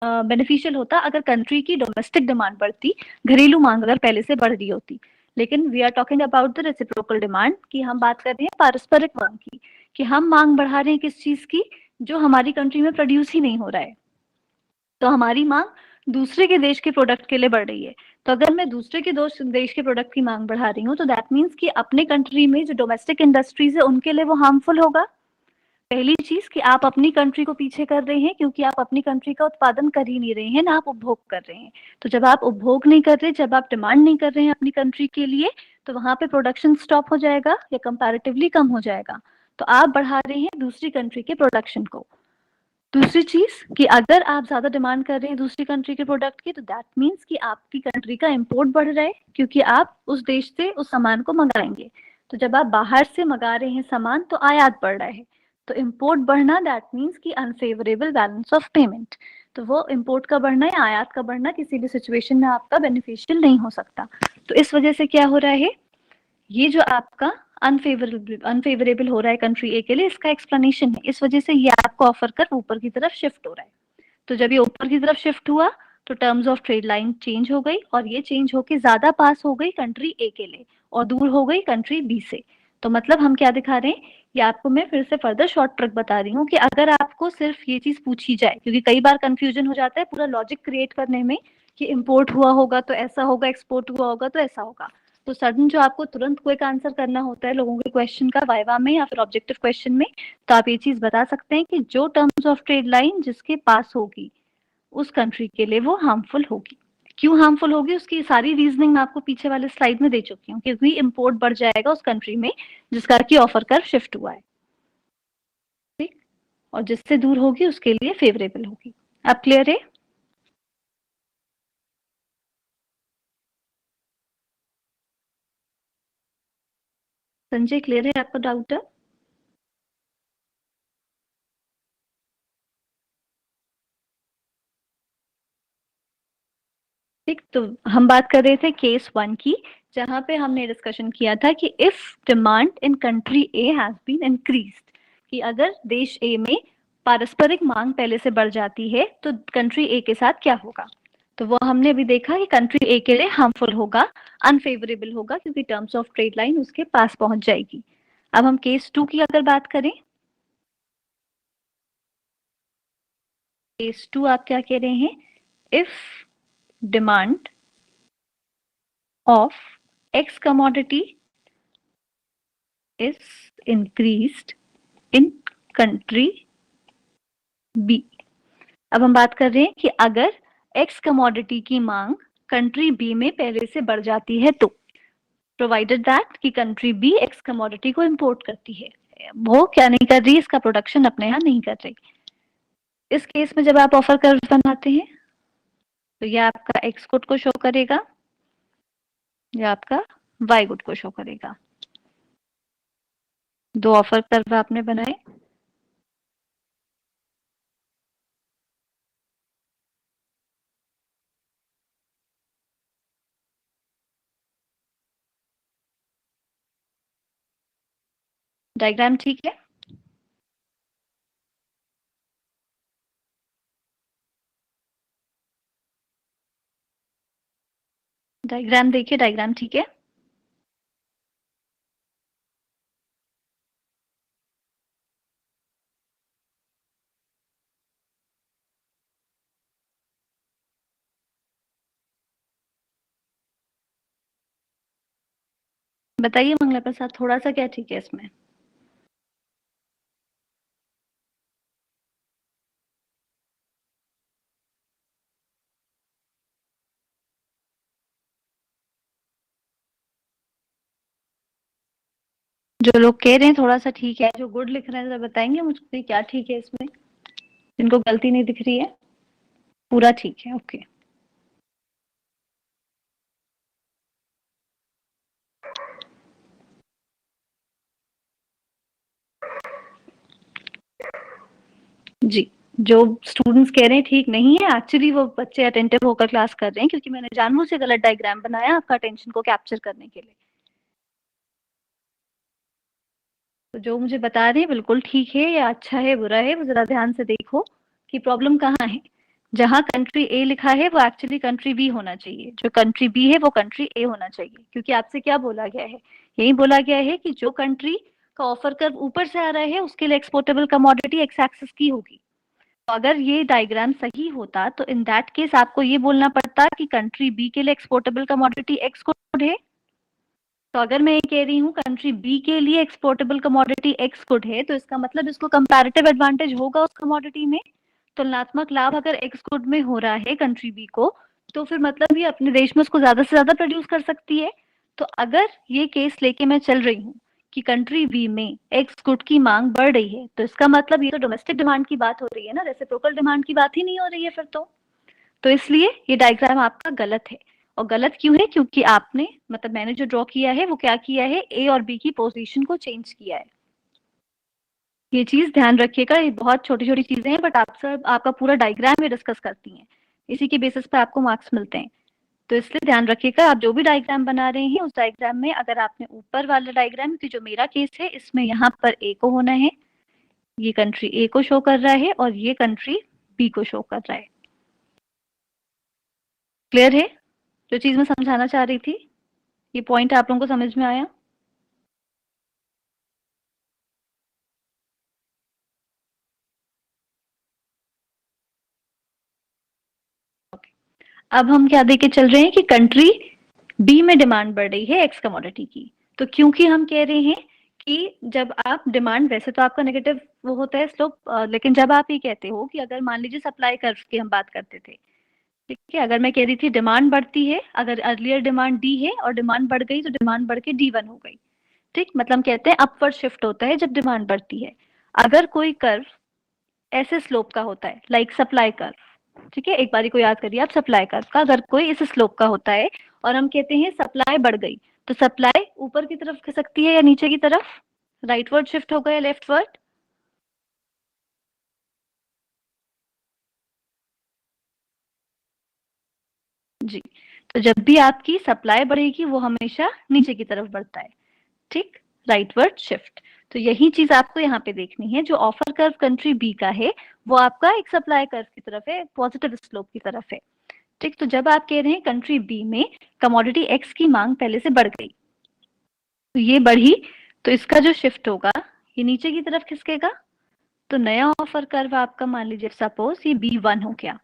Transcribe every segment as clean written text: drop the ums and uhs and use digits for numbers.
Beneficial होता अगर country की डोमेस्टिक डिमांड बढ़ती, घरेलू मांग अगर पहले से बढ़ रही होती। लेकिन we are talking about the reciprocal demand, कि हम बात कर रहे हैं पारस्परिक मांग की, कि हम मांग बढ़ा रहे हैं किस चीज की, जो हमारी कंट्री में प्रोड्यूस ही नहीं हो रहा है। तो हमारी मांग दूसरे के देश के प्रोडक्ट के लिए बढ़ रही है। तो अगर मैं दूसरे के देश के प्रोडक्ट की मांग बढ़ा रही हूँ, तो दैट मीन्स कि अपने कंट्री में जो डोमेस्टिक इंडस्ट्रीज है उनके लिए वो हार्मफुल होगा। पहली चीज कि आप अपनी कंट्री को पीछे कर रहे हैं, क्योंकि आप अपनी कंट्री का उत्पादन कर ही नहीं रहे हैं, ना आप उपभोग कर रहे हैं। तो जब आप उपभोग नहीं कर रहे, जब आप डिमांड नहीं कर रहे हैं अपनी कंट्री के लिए, तो वहां पे प्रोडक्शन स्टॉप हो जाएगा या कंपैरेटिवली कम हो जाएगा। तो आप बढ़ा रहे हैं दूसरी कंट्री के प्रोडक्शन को। दूसरी चीज कि अगर आप ज्यादा डिमांड कर रहे हैं दूसरी कंट्री के प्रोडक्ट की, तो दैट मीन्स कि आपकी कंट्री का इंपोर्ट बढ़ रहा है, क्योंकि आप उस देश से उस सामान को मंगाएंगे। तो जब आप बाहर से मंगा रहे हैं सामान, तो आयात बढ़ रहा है। तो इंपोर्ट बढ़ना दैट मीन्स कि अनफेवरेबल बैलेंस ऑफ पेमेंट। तो वो इंपोर्ट का बढ़ना या आयात का बढ़ना किसी भी सिचुएशन में आपका बेनिफिशियल नहीं हो सकता। तो इस वजह से क्या हो रहा है, ये जो आपका अनफेवरेबल हो रहा है कंट्री ए के लिए, इसका एक्सप्लेनेशन है। इस वजह से ये आपको ऑफर कर ऊपर की तरफ शिफ्ट हो रहा है। तो जब ये ऊपर की तरफ शिफ्ट हुआ, तो terms of trade line change हो गई, और ये चेंज होके ज्यादा पास हो गई कंट्री ए के लिए और दूर हो गई कंट्री बी से। तो मतलब हम क्या दिखा रहे हैं, ये आपको मैं फिर से फर्दर शॉर्ट ट्रिक बता रही हूँ कि अगर आपको सिर्फ ये चीज पूछी जाए, क्योंकि कई बार कंफ्यूजन हो जाता है पूरा लॉजिक क्रिएट करने में, कि इंपोर्ट हुआ होगा तो ऐसा होगा, एक्सपोर्ट हुआ होगा तो ऐसा होगा। तो सडन जो आपको तुरंत क्विक आंसर करना होता है लोगों के क्वेश्चन का वाइवा में या फिर ऑब्जेक्टिव क्वेश्चन में, तो आप ये चीज बता सकते हैं कि जो टर्म्स ऑफ ट्रेड लाइन जिसके पास होगी उस कंट्री के लिए वो हार्मफुल होगी। क्यों हार्मफुल होगी, उसकी सारी रीजनिंग मैं आपको पीछे वाले स्लाइड में दे चुकी हूँ, क्योंकि इंपोर्ट बढ़ जाएगा उस कंट्री में जिसका की ऑफर कर शिफ्ट हुआ है, ठीक। और जिससे दूर होगी उसके लिए फेवरेबल होगी। अब क्लियर है? संजय, क्लियर है आपका डाउट? ठीक, तो हम बात कर रहे थे केस 1 की, जहां पे हमने डिस्कशन किया था कि if demand in country A has been increased, कि अगर देश ए में पारस्परिक मांग पहले से बढ़ जाती है तो कंट्री ए के साथ क्या होगा। तो वो हमने अभी देखा कि कंट्री ए के लिए हार्मफुल होगा, अनफेवरेबल होगा, क्योंकि टर्म्स ऑफ ट्रेड लाइन उसके पास पहुंच जाएगी। अब हम केस 2 की अगर बात करें, केस 2 आप क्या कह रहे हैं, if demand of x commodity is increased in country B। अब हम बात कर रहे हैं कि अगर X कमोडिटी की मांग कंट्री बी में पहले से बढ़ जाती है, तो प्रोवाइडेड दैट कि कंट्री बी एक्स कमोडिटी को इंपोर्ट करती है, वो क्या नहीं कर रही, इसका प्रोडक्शन अपने यहाँ नहीं कर रही। इस केस में जब आप ऑफर कर्व बनाते हैं, तो ये आपका एक्स गुड को शो करेगा, या आपका वाई गुड को शो करेगा। दो ऑफर कर्व आपने बनाए, डायग्राम ठीक है? डायग्राम देखिए, डायग्राम ठीक है? बताइए मंगला प्रसाद, थोड़ा सा क्या ठीक है इसमें? जो लोग कह रहे हैं थोड़ा सा ठीक है, जो गुड लिख रहे हैं, जरा बताएंगे मुझको क्या ठीक है इसमें, जिनको गलती नहीं दिख रही है? पूरा ठीक है, ओके। जी, जो स्टूडेंट्स कह रहे हैं ठीक नहीं है, एक्चुअली वो बच्चे अटेंटिव होकर क्लास कर रहे हैं, क्योंकि मैंने जानबूझ से गलत डायग्राम बनाया आपका अटेंशन को कैप्चर करने के लिए। तो जो मुझे बता रहे हैं बिल्कुल ठीक है या अच्छा है बुरा है, वो जरा ध्यान से देखो कि प्रॉब्लम कहाँ है। जहाँ कंट्री ए लिखा है वो एक्चुअली कंट्री बी होना चाहिए, जो कंट्री बी है वो कंट्री ए होना चाहिए, क्योंकि आपसे क्या बोला गया है, यही बोला गया है कि जो कंट्री का ऑफर कर्व ऊपर से आ रहा है उसके लिए एक्सपोर्टेबल कमोडिटी एक्स एक्सिस की होगी। तो अगर ये डायग्राम सही होता तो इन दैट केस आपको ये बोलना पड़ता कि कंट्री बी के लिए एक्सपोर्टेबल कमोडिटी एक्स गुड है। तो अगर मैं ये कह रही हूँ कंट्री बी के लिए एक्सपोर्टेबल कमोडिटी एक्स गुड है, तो इसका मतलब इसको कंपैरेटिव एडवांटेज होगा उस कमोडिटी में। तुलनात्मक लाभ अगर एक्स गुड में हो रहा है कंट्री बी को, तो फिर मतलब ये अपने देश में उसको ज्यादा से ज्यादा प्रोड्यूस कर सकती है। तो अगर ये केस लेके मैं चल रही हूँ कि कंट्री बी में एक्स गुड की मांग बढ़ रही है, तो इसका मतलब ये तो डोमेस्टिक डिमांड की बात हो रही है ना, रेसिप्रोकल डिमांड की बात ही नहीं हो रही है फिर तो इसलिए ये डायग्राम आपका गलत है। और गलत क्यों है? क्योंकि आपने मतलब मैंने जो ड्रॉ किया है वो क्या किया है, ए और बी की पोजीशन को चेंज किया है। ये चीज ध्यान रखिएगा, ये बहुत छोटी छोटी चीजें हैं बट आप सब आपका पूरा डायग्राम ये डिस्कस करती हैं, इसी के बेसिस पे आपको मार्क्स मिलते हैं। तो इसलिए ध्यान रखिएगा, आप जो भी डायग्राम बना रहे हैं उस डायग्राम में अगर आपने ऊपर वाला डायग्राम, कि जो मेरा केस है इसमें यहाँ पर ए को होना है, ये कंट्री ए को शो कर रहा है और ये कंट्री बी को शो कर रहा है। क्लियर है जो चीज मैं समझाना चाह रही थी? ये पॉइंट आप लोगों को समझ में आया? अब हम क्या देके चल रहे हैं कि कंट्री बी में डिमांड बढ़ रही है एक्स कमोडिटी की। तो क्योंकि हम कह रहे हैं कि जब आप डिमांड, वैसे तो आपका नेगेटिव वो होता है स्लोप, लेकिन जब आप ये कहते हो कि अगर मान लीजिए सप्लाई कर्व की हम बात करते थे, ठीक है, अगर मैं कह रही थी डिमांड बढ़ती है, अगर अर्लियर डिमांड डी है और डिमांड बढ़ गई तो डिमांड बढ़ के D1 हो गई, ठीक, मतलब कहते हैं अपवर्ड शिफ्ट होता है जब डिमांड बढ़ती है। अगर कोई कर्व ऐसे स्लोप का होता है लाइक सप्लाई कर्व, ठीक है, एक बारी को याद करिए आप, सप्लाई कर्व का अगर कोई इस स्लोप का होता है और हम कहते हैं सप्लाई बढ़ गई, तो सप्लाई ऊपर की तरफ खिसकती है या नीचे की तरफ, राइटवर्ड शिफ्ट होगा या लेफ्टवर्ड? जी, तो जब भी आपकी सप्लाई बढ़ेगी वो हमेशा नीचे की तरफ बढ़ता है, ठीक, राइटवर्ड शिफ्ट। तो यही चीज आपको यहाँ पे देखनी है, जो ऑफर कर्व कंट्री बी का है वो आपका एक सप्लाई कर्व की तरफ है, पॉजिटिव स्लोप की तरफ है, ठीक। तो जब आप कह रहे हैं कंट्री बी में कमोडिटी एक्स की मांग पहले से बढ़ गई, तो ये बढ़ी, तो इसका जो शिफ्ट होगा ये नीचे की तरफ खिसकेगा। तो नया ऑफर कर्व आपका मान लीजिए सपोज ये B1 हो गया,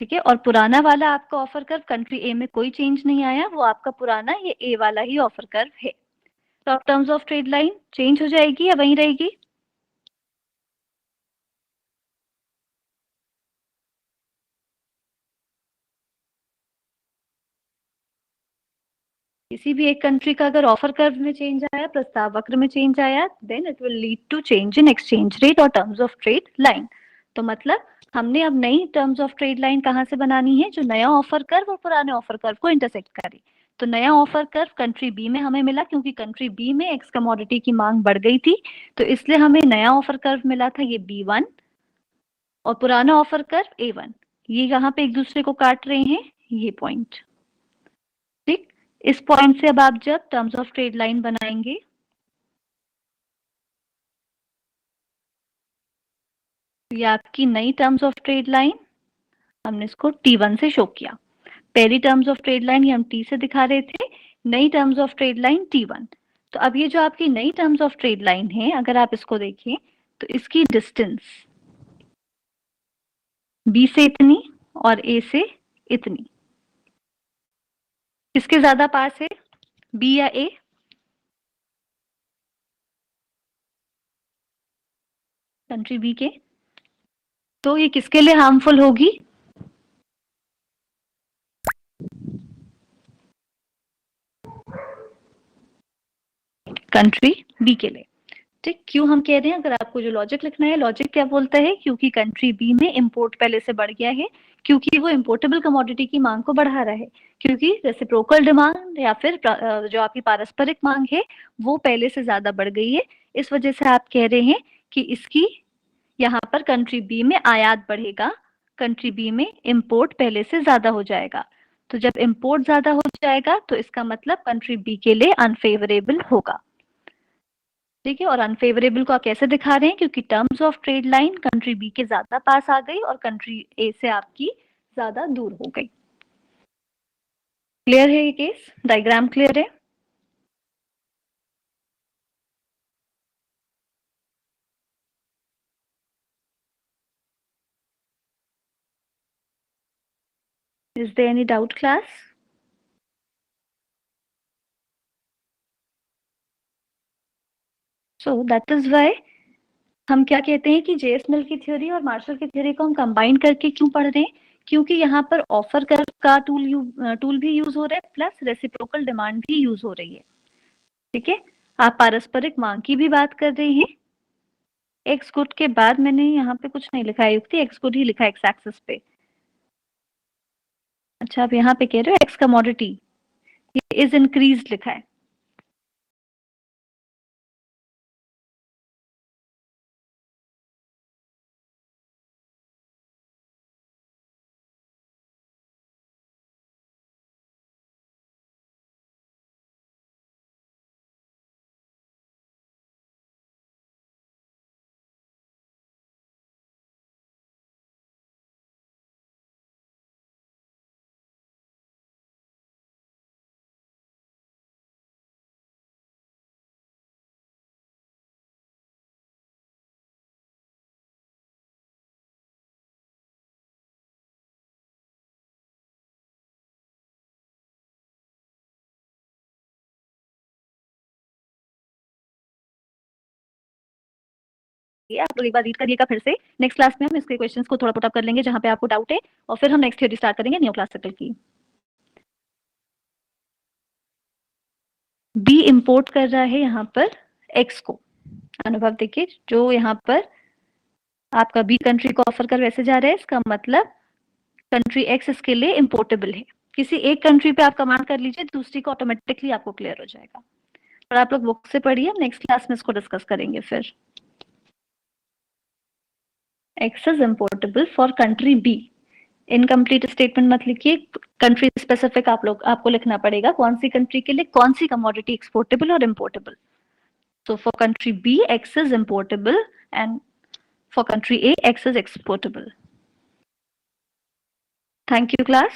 ठीक है, और पुराना वाला आपका ऑफर कर्व कंट्री ए में कोई चेंज नहीं आया, वो आपका पुराना ये ए वाला ही ऑफर कर्व है। तो अब terms of trade line change हो जाएगी या वहीं रहेगी? किसी भी एक कंट्री का अगर ऑफर कर्व में चेंज आया, प्रस्ताव वक्र में चेंज आया, then it will lead to change in exchange rate और टर्म्स ऑफ ट्रेड लाइन। तो मतलब हमने अब नई टर्म्स ऑफ ट्रेड लाइन कहाँ से बनानी है, जो नया ऑफर कर्व और पुराने ऑफर कर्व को इंटरसेक्ट करे। तो नया ऑफर कर्व कंट्री बी में हमें मिला, क्योंकि कंट्री बी में एक्स कमोडिटी की मांग बढ़ गई थी, तो इसलिए हमें नया ऑफर कर्व मिला था ये B1, और पुराना ऑफर कर्व A1, ये यहाँ पे एक दूसरे को काट रहे हैं ये पॉइंट, ठीक। इस पॉइंट से अब आप जब टर्म्स ऑफ ट्रेड लाइन बनाएंगे, ये आपकी नई टर्म्स ऑफ ट्रेड लाइन, हमने इसको T1 से शो किया। पहली टर्म्स ऑफ ट्रेड लाइन ये हम T से दिखा रहे थे, नई terms of trade line T1। तो अब ये जो आपकी नई टर्म्स ऑफ ट्रेड लाइन है, अगर आप इसको देखें तो इसकी डिस्टेंस B से इतनी और A से इतनी, किसके ज्यादा पास है, B या A? कंट्री बी के। तो ये किसके लिए हार्मफुल होगी? कंट्री बी के लिए, ठीक। क्यों हम कह रहे हैं, अगर आपको जो लॉजिक लिखना है, लॉजिक क्या बोलता है, क्योंकि कंट्री बी में इंपोर्ट पहले से बढ़ गया है, क्योंकि वो इंपोर्टेबल कमोडिटी की मांग को बढ़ा रहा है, क्योंकि रेसिप्रोकल डिमांड या फिर जो आपकी पारस्परिक मांग है वो पहले से ज्यादा बढ़ गई है। इस वजह से आप कह रहे हैं कि इसकी यहाँ पर कंट्री बी में आयात बढ़ेगा, कंट्री बी में इंपोर्ट पहले से ज्यादा हो जाएगा। तो जब इंपोर्ट ज्यादा हो जाएगा तो इसका मतलब कंट्री बी के लिए अनफेवरेबल होगा। ठीक है, और अनफेवरेबल को आप कैसे दिखा रहे हैं, क्योंकि terms of trade line country B के ज्यादा पास आ गई और कंट्री ए से आपकी ज्यादा दूर हो गई। क्लियर है ये केस, डायग्राम क्लियर है? Is there any doubt class? So that is why हम क्या कहते हैं कि जेएसमिल की थ्योरी और मार्शल की थ्योरी को हम कंबाइन करके क्यों पढ़ रहे हैं, क्योंकि यहाँ पर ऑफर कर्व का टूल भी यूज हो रहा है, प्लस रेसिप्रोकल डिमांड भी यूज हो रही है। ठीक है, आप पारस्परिक मांग की भी बात कर रहे हैं। एक्स गुड के बाद मैंने यहाँ पे कुछ नहीं लिखा है युक्ति, एक्स गुड ही लिखा है एक्स एक्सिस पे। अच्छा, आप यहाँ पे कह रहे हो एक्स कमोडिटी, ये इज इंक्रीज लिखा है। आप लोग एक बार रीड करिएगा फिर से, नेक्स्ट क्लास में हम इसके क्वेश्चंस को थोड़ा पुट अप कर लेंगे जहां पे आपको डाउट है, और फिर हम नेक्स्ट थ्योरी स्टार्ट करेंगे न्यू क्लासिकल की। बी इंपोर्ट कर रहा है यहाँ पर एक्स को, अनुभव देखिए, जो यहाँ पर आपका बी कंट्री को ऑफर कर वैसे जा रहा है, इसका मतलब कंट्री एक्स इसके लिए इंपोर्टेबल है। किसी एक कंट्री पे आप कमांड कर लीजिए, दूसरी को ऑटोमेटिकली आपको क्लियर हो जाएगा। और आप लोग बुक से पढ़िए, नेक्स्ट क्लास में इसको डिस्कस करेंगे फिर। X is importable for country B, incomplete statement मत लिखिए, कंट्री स्पेसिफिक आपको लिखना पड़ेगा, कौन सी कंट्री के लिए कौन सी कमोडिटी एक्सपोर्टेबल और इम्पोर्टेबल। So for country B, X is importable, and for country A, X is exportable. Thank you, class.